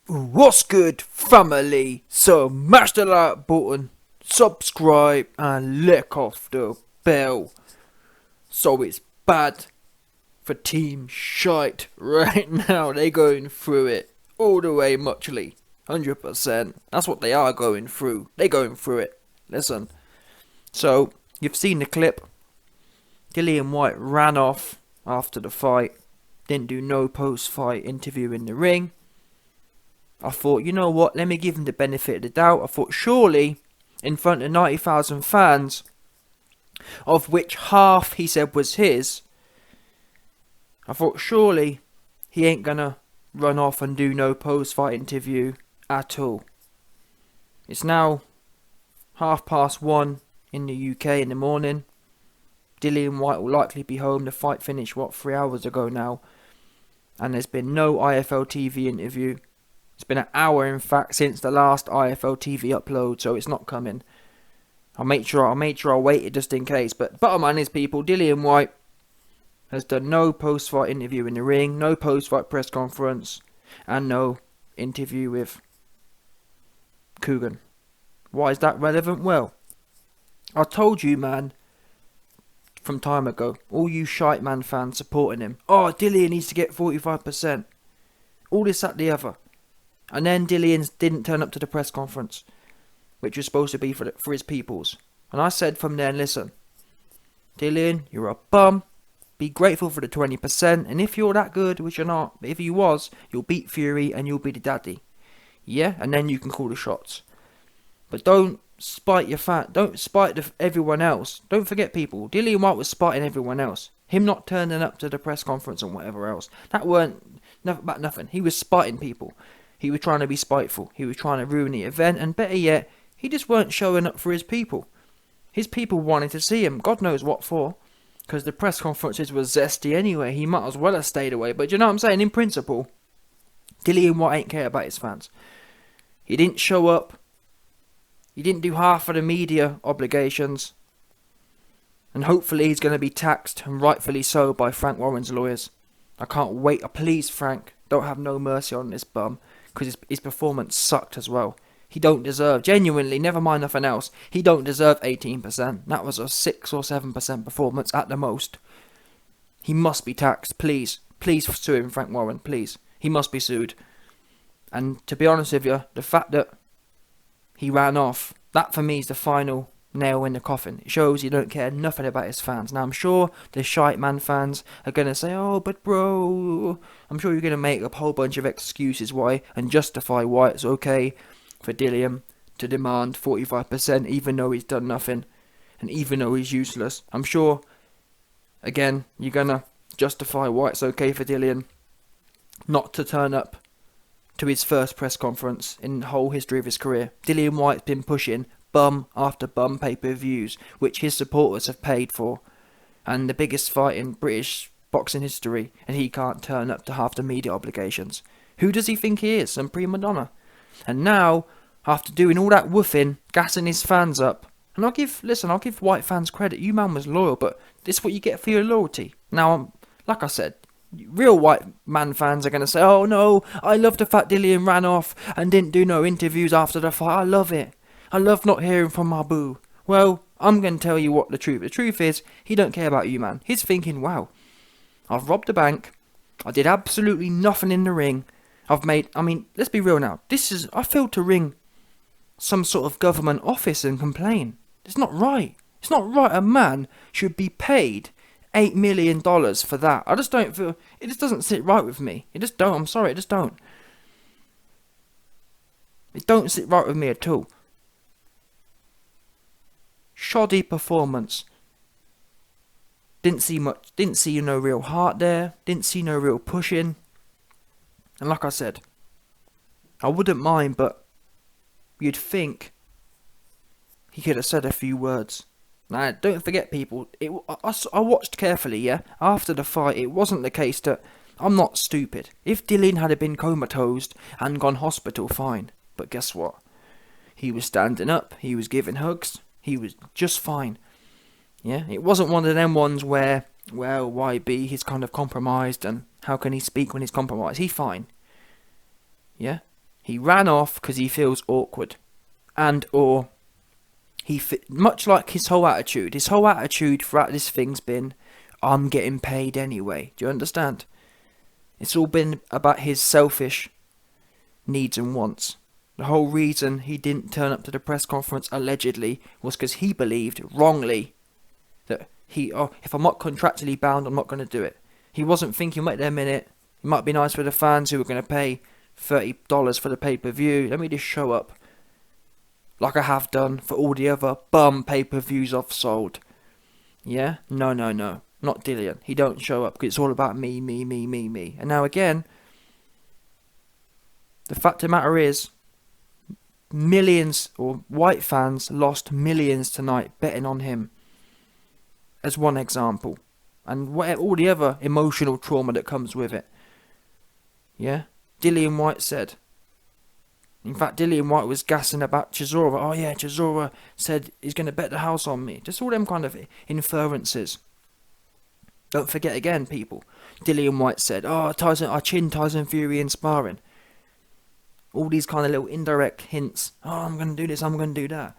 What's good, family? So smash the like button, subscribe, and lick off the bell. So it's bad for Team Shite right now. They going through it all the way, muchly, 100%. That's what they are going through. They going through it. Listen. So you've seen the clip. Dillian Whyte ran off after the fight. Didn't do no post-fight interview in the ring. I thought, you know what, let me give him the benefit of the doubt. I thought, surely, in front of 90,000 fans, of which half he said was his, I thought, surely, he ain't gonna run off and do no post-fight interview at all. It's now 1:30 in the UK in the morning. Dillian Whyte will likely be home. The fight finished, 3 hours ago now. And there's been no IFL TV interview. It's been an hour, in fact, since the last IFL TV upload, so it's not coming. I'll make sure I waited just in case. But bottom line is, people, Dillian Whyte has done no post-fight interview in the ring, no post-fight press conference, and no interview with Coogan. Why is that relevant? Well, I told you, man, from time ago, all you shite man fans supporting him. Oh, Dillian needs to get 45%. All this, that, the other. And then Dillian didn't turn up to the press conference, which was supposed to be for his peoples. And I said from there, listen, Dillian, you're a bum. Be grateful for the 20%. And if you're that good, which you're not, but if you was, you'll beat Fury and you'll be the daddy. Yeah? And then you can call the shots. But don't spite your fan. Don't spite everyone else. Don't forget, people, Dillian Whyte was spiting everyone else. Him not turning up to the press conference and whatever else. That weren't about nothing. He was spiting people. He was trying to be spiteful. He was trying to ruin the event. And better yet, he just weren't showing up for his people. His people wanted to see him. God knows what for. Because the press conferences were zesty anyway. He might as well have stayed away. But you know what I'm saying? In principle, Dillian Whyte ain't care about his fans. He didn't show up. He didn't do half of the media obligations. And hopefully he's going to be taxed, and rightfully so, by Frank Warren's lawyers. I can't wait. Please, Frank, don't have no mercy on this bum. Because his performance sucked as well. He don't deserve, genuinely, never mind nothing else, he don't deserve 18%. That was a 6 or 7% performance at the most. He must be taxed, please. Please sue him, Frank Warren, please. He must be sued. And to be honest with you, the fact that he ran off, that for me is the final nail in the coffin. It shows he don't care nothing about his fans. Now I'm sure the shite man fans are going to say, oh but bro, I'm sure you're going to make a whole bunch of excuses why and justify why it's okay for Dillian to demand 45% even though he's done nothing and even though he's useless. I'm sure, again, you're going to justify why it's okay for Dillian not to turn up to his first press conference in the whole history of his career. Dillian Whyte's been pushing bum after bum pay-per-views, which his supporters have paid for, and the biggest fight in British boxing history, and he can't turn up to half the media obligations. Who does he think he is? Some prima donna. And now, after doing all that woofing, gassing his fans up, and I'll give Whyte fans credit, you man was loyal, but this is what you get for your loyalty. Now, like I said, real White man fans are going to say, oh no, I love the fact Dillian ran off and didn't do no interviews after the fight, I love it. I love not hearing from my boo. Well, I'm going to tell you what the truth is, he don't care about you, man. He's thinking, wow, I've robbed a bank, I did absolutely nothing in the ring, let's be real now, I feel to ring some sort of government office and complain. It's not right. It's not right a man should be paid $8 million for that. I just don't feel, it just doesn't sit right with me. It just don't, I'm sorry, it just don't. It don't sit right with me at all. Shoddy performance. Didn't see no real heart there, didn't see no real pushing. And like I said, I wouldn't mind, but you'd think he could have said a few words. Now, don't forget, people, I watched carefully, yeah? After the fight, it wasn't the case that I'm not stupid. If Dillian had been comatose and gone hospital, fine. But guess what? He was standing up, he was giving hugs, he was just fine. Yeah, it wasn't one of them ones where, well, YB, he's kind of compromised, and how can he speak when he's compromised? He's fine. Yeah? He ran off because he feels awkward, and or much like his whole attitude. His whole attitude throughout this thing's been, I'm getting paid anyway. Do you understand? It's all been about his selfish needs and wants. The whole reason he didn't turn up to the press conference, allegedly, was because he believed, wrongly, that if I'm not contractually bound, I'm not going to do it. He wasn't thinking, wait a minute, it might be nice for the fans who are going to pay $30 for the pay-per-view. Let me just show up, like I have done for all the other bum pay-per-views I've sold. Yeah? No. Not Dillian. He don't show up because it's all about me. And now again, the fact of the matter is, millions, or Whyte fans lost millions tonight betting on him, as one example. And all the other emotional trauma that comes with it. Yeah? Dillian Whyte said. In fact, Dillian Whyte was gassing about Chisora. Oh yeah, Chisora said he's going to bet the house on me. Just all them kind of inferences. Don't forget again, people. Dillian Whyte said, I chinned Tyson Fury in sparring. All these kind of little indirect hints. I'm going to do this, I'm going to do that.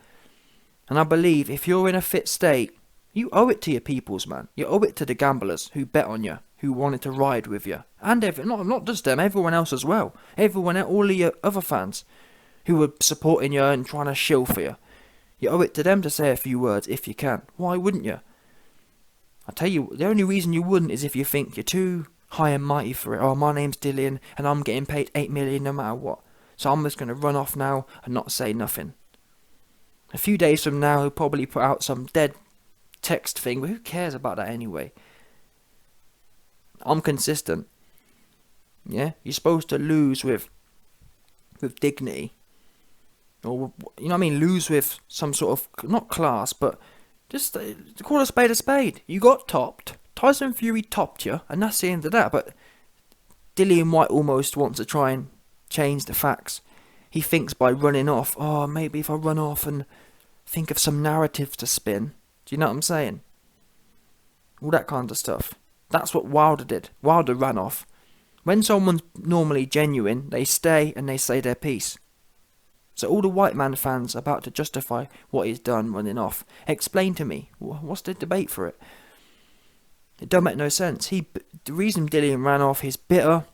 And I believe if you're in a fit state, you owe it to your peoples, man. You owe it to the gamblers who bet on you, who wanted to ride with you. And not just them, everyone else as well. All of your other fans who were supporting you and trying to shill for you. You owe it to them to say a few words if you can. Why wouldn't you? I tell you, the only reason you wouldn't is if you think you're too high and mighty for it. My name's Dillian and I'm getting paid $8 million no matter what. So I'm just going to run off now and not say nothing. A few days from now, he'll probably put out some dead text thing, but who cares about that anyway? I'm consistent. Yeah? You're supposed to lose with dignity. Or, you know what I mean? Lose with some sort of, not class, but just call a spade a spade. You got topped. Tyson Fury topped you, and that's the end of that. But Dillian Whyte almost wants to try and change the facts. He thinks by running off, maybe if I run off and think of some narratives to spin. Do you know what I'm saying? All that kind of stuff. That's what Wilder did. Wilder ran off. When someone's normally genuine, they stay and they say their piece. So all the White man fans about to justify what he's done running off, explain to me, what's the debate for it? It don't make no sense. The reason Dillian ran off, he's bitter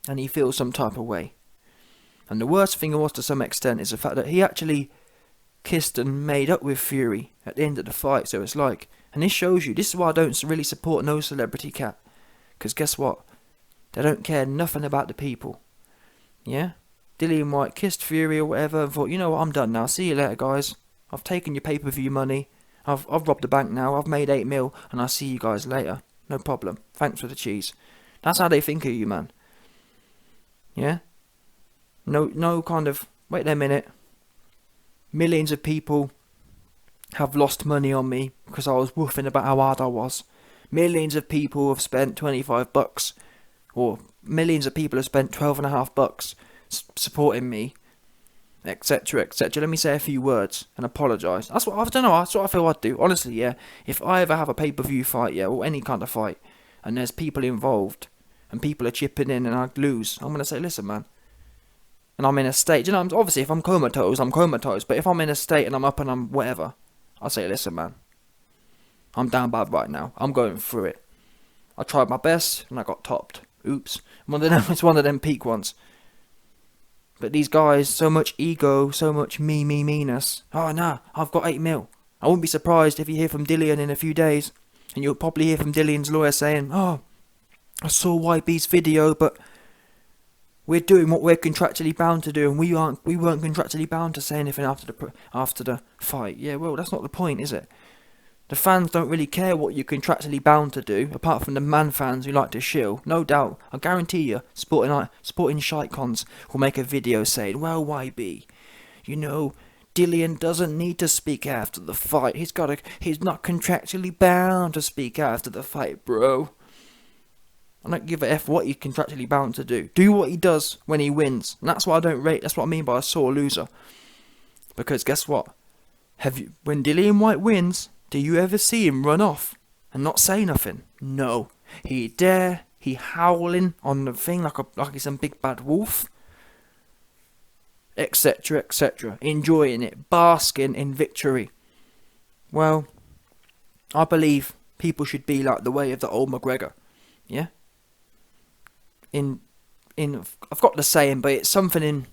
and he feels some type of way. And the worst thing was, to some extent, is the fact that he actually kissed and made up with Fury at the end of the fight. So it's like, and this shows you, this is why I don't really support no celebrity cat. Because guess what? They don't care nothing about the people. Yeah? Dillian Whyte kissed Fury or whatever and thought, you know what, I'm done now. See you later, guys. I've taken your pay-per-view money. I've robbed the bank now. I've made $8 million and I'll see you guys later. No problem. Thanks for the cheese. That's how they think of you, man. Yeah? No kind of, wait a minute. Millions of people have lost money on me because I was woofing about how hard I was. Millions of people have spent $25, or millions of people have spent $12.50 supporting me, etc., etc. Let me say a few words and apologise. That's what I feel I'd do. Honestly, yeah. If I ever have a pay-per-view fight, yeah, or any kind of fight, and there's people involved, and people are chipping in, and I lose, I'm gonna say, listen, man. And I'm in a state, you know, obviously if I'm comatose, I'm comatose. But if I'm in a state and I'm up and I'm whatever, I'll say, listen, man, I'm down bad right now. I'm going through it. I tried my best and I got topped. Oops. It's one of them peak ones. But these guys, so much ego, so much me-ness. Oh, nah, I've got $8 million. I wouldn't be surprised if you hear from Dillian in a few days. And you'll probably hear from Dillian's lawyer saying, I saw YB's video, but we're doing what we're contractually bound to do, and we weren't contractually bound to say anything after the fight. Yeah, well, that's not the point, is it? The fans don't really care what you're contractually bound to do, apart from the man fans who like to shill. No doubt, I guarantee you, sporting shitecons will make a video saying, well, YB, you know, Dillian doesn't need to speak after the fight. He's not contractually bound to speak after the fight, bro. I don't give a F what he's contractually bound to do. Do what he does when he wins. And that's what I don't rate. That's what I mean by a sore loser. Because guess what? When Dillian Whyte wins, do you ever see him run off and not say nothing? No. He howling on the thing like he's some big bad wolf. etc., etc., enjoying it, basking in victory. Well, I believe people should be like the way of the old McGregor. Yeah? I've got the saying, but it's something in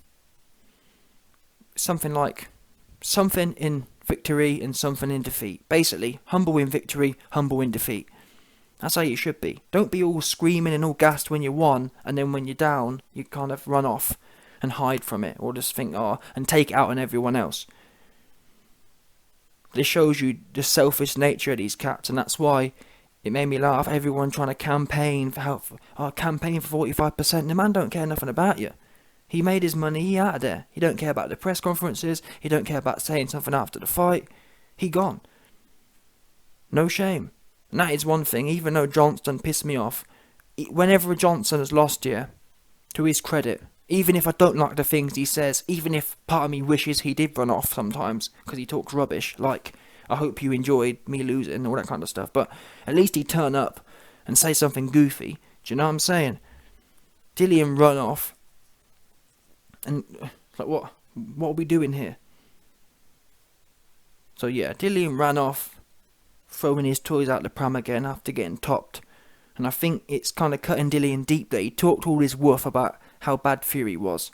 victory and something in defeat. Basically, humble in victory, humble in defeat. That's how you should be. Don't be all screaming and all gassed when you won, and then when you're down, you kind of run off and hide from it, or just think, and take it out on everyone else. This shows you the selfish nature of these cats, and that's why it made me laugh. Everyone trying to campaign for 45%. The man don't care nothing about you. He made his money, he out of there. He don't care about the press conferences, he don't care about saying something after the fight. He gone. No shame. And that is one thing, even though Johnson pissed me off, whenever Johnson has lost here, to his credit, even if I don't like the things he says, even if part of me wishes he did run off sometimes, because he talks rubbish, like, I hope you enjoyed me losing, all that kind of stuff, but at least he'd turn up and say something goofy. Do you know what I'm saying? Dillian run off, and, like, what are we doing here? So yeah, Dillian ran off, throwing his toys out the pram again after getting topped. And I think it's kind of cutting Dillian deep that he talked all his woof about how bad Fury was.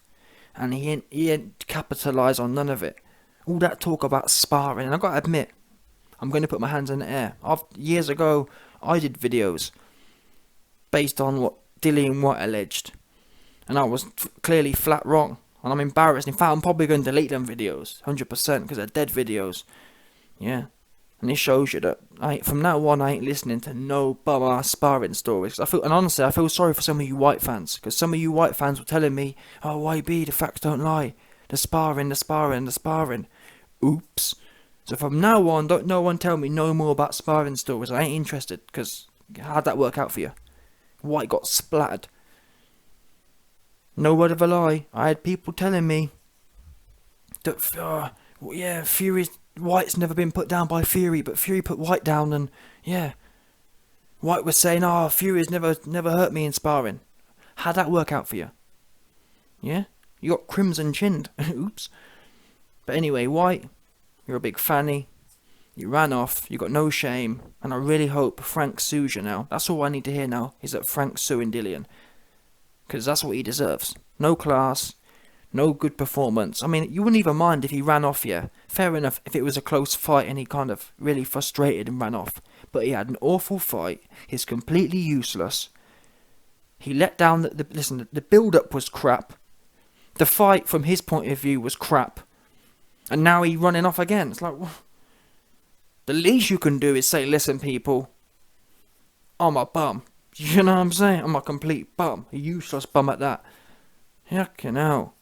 And he ain't capitalise on none of it. All that talk about sparring, and I've got to admit, I'm going to put my hands in the air. Years ago, I did videos based on what Dillian Whyte alleged. And I was clearly flat wrong. And I'm embarrassed. In fact, I'm probably going to delete them videos, 100%, because they're dead videos. Yeah. And it shows you that from now on, I ain't listening to no bum-ass sparring stories. Honestly, I feel sorry for some of you White fans, because some of you White fans were telling me, "Oh, YB, the facts don't lie. The sparring. Oops. So from now on, don't no one tell me no more about sparring stories. I ain't interested, because how'd that work out for you? White got splattered. No word of a lie. I had people telling me that, White's never been put down by Fury, but Fury put White down, and yeah, White was saying, Fury's never hurt me in sparring. How'd that work out for you? Yeah? You got crimson chinned. Oops. But anyway, White, you're a big fanny. You ran off, you got no shame, and I really hope Frank sues you now. That's all I need to hear now, is that Frank's suing Dillian. Because that's what he deserves. No class, no good performance. I mean, you wouldn't even mind if he ran off, yeah. Fair enough if it was a close fight and he kind of really frustrated and ran off. But he had an awful fight. He's completely useless. He let down the build-up was crap. The fight, from his point of view, was crap. And now he's running off again. It's like, the least you can do is say, listen, people, I'm a bum. You know what I'm saying? I'm a complete bum. A useless bum at that. Yucking hell.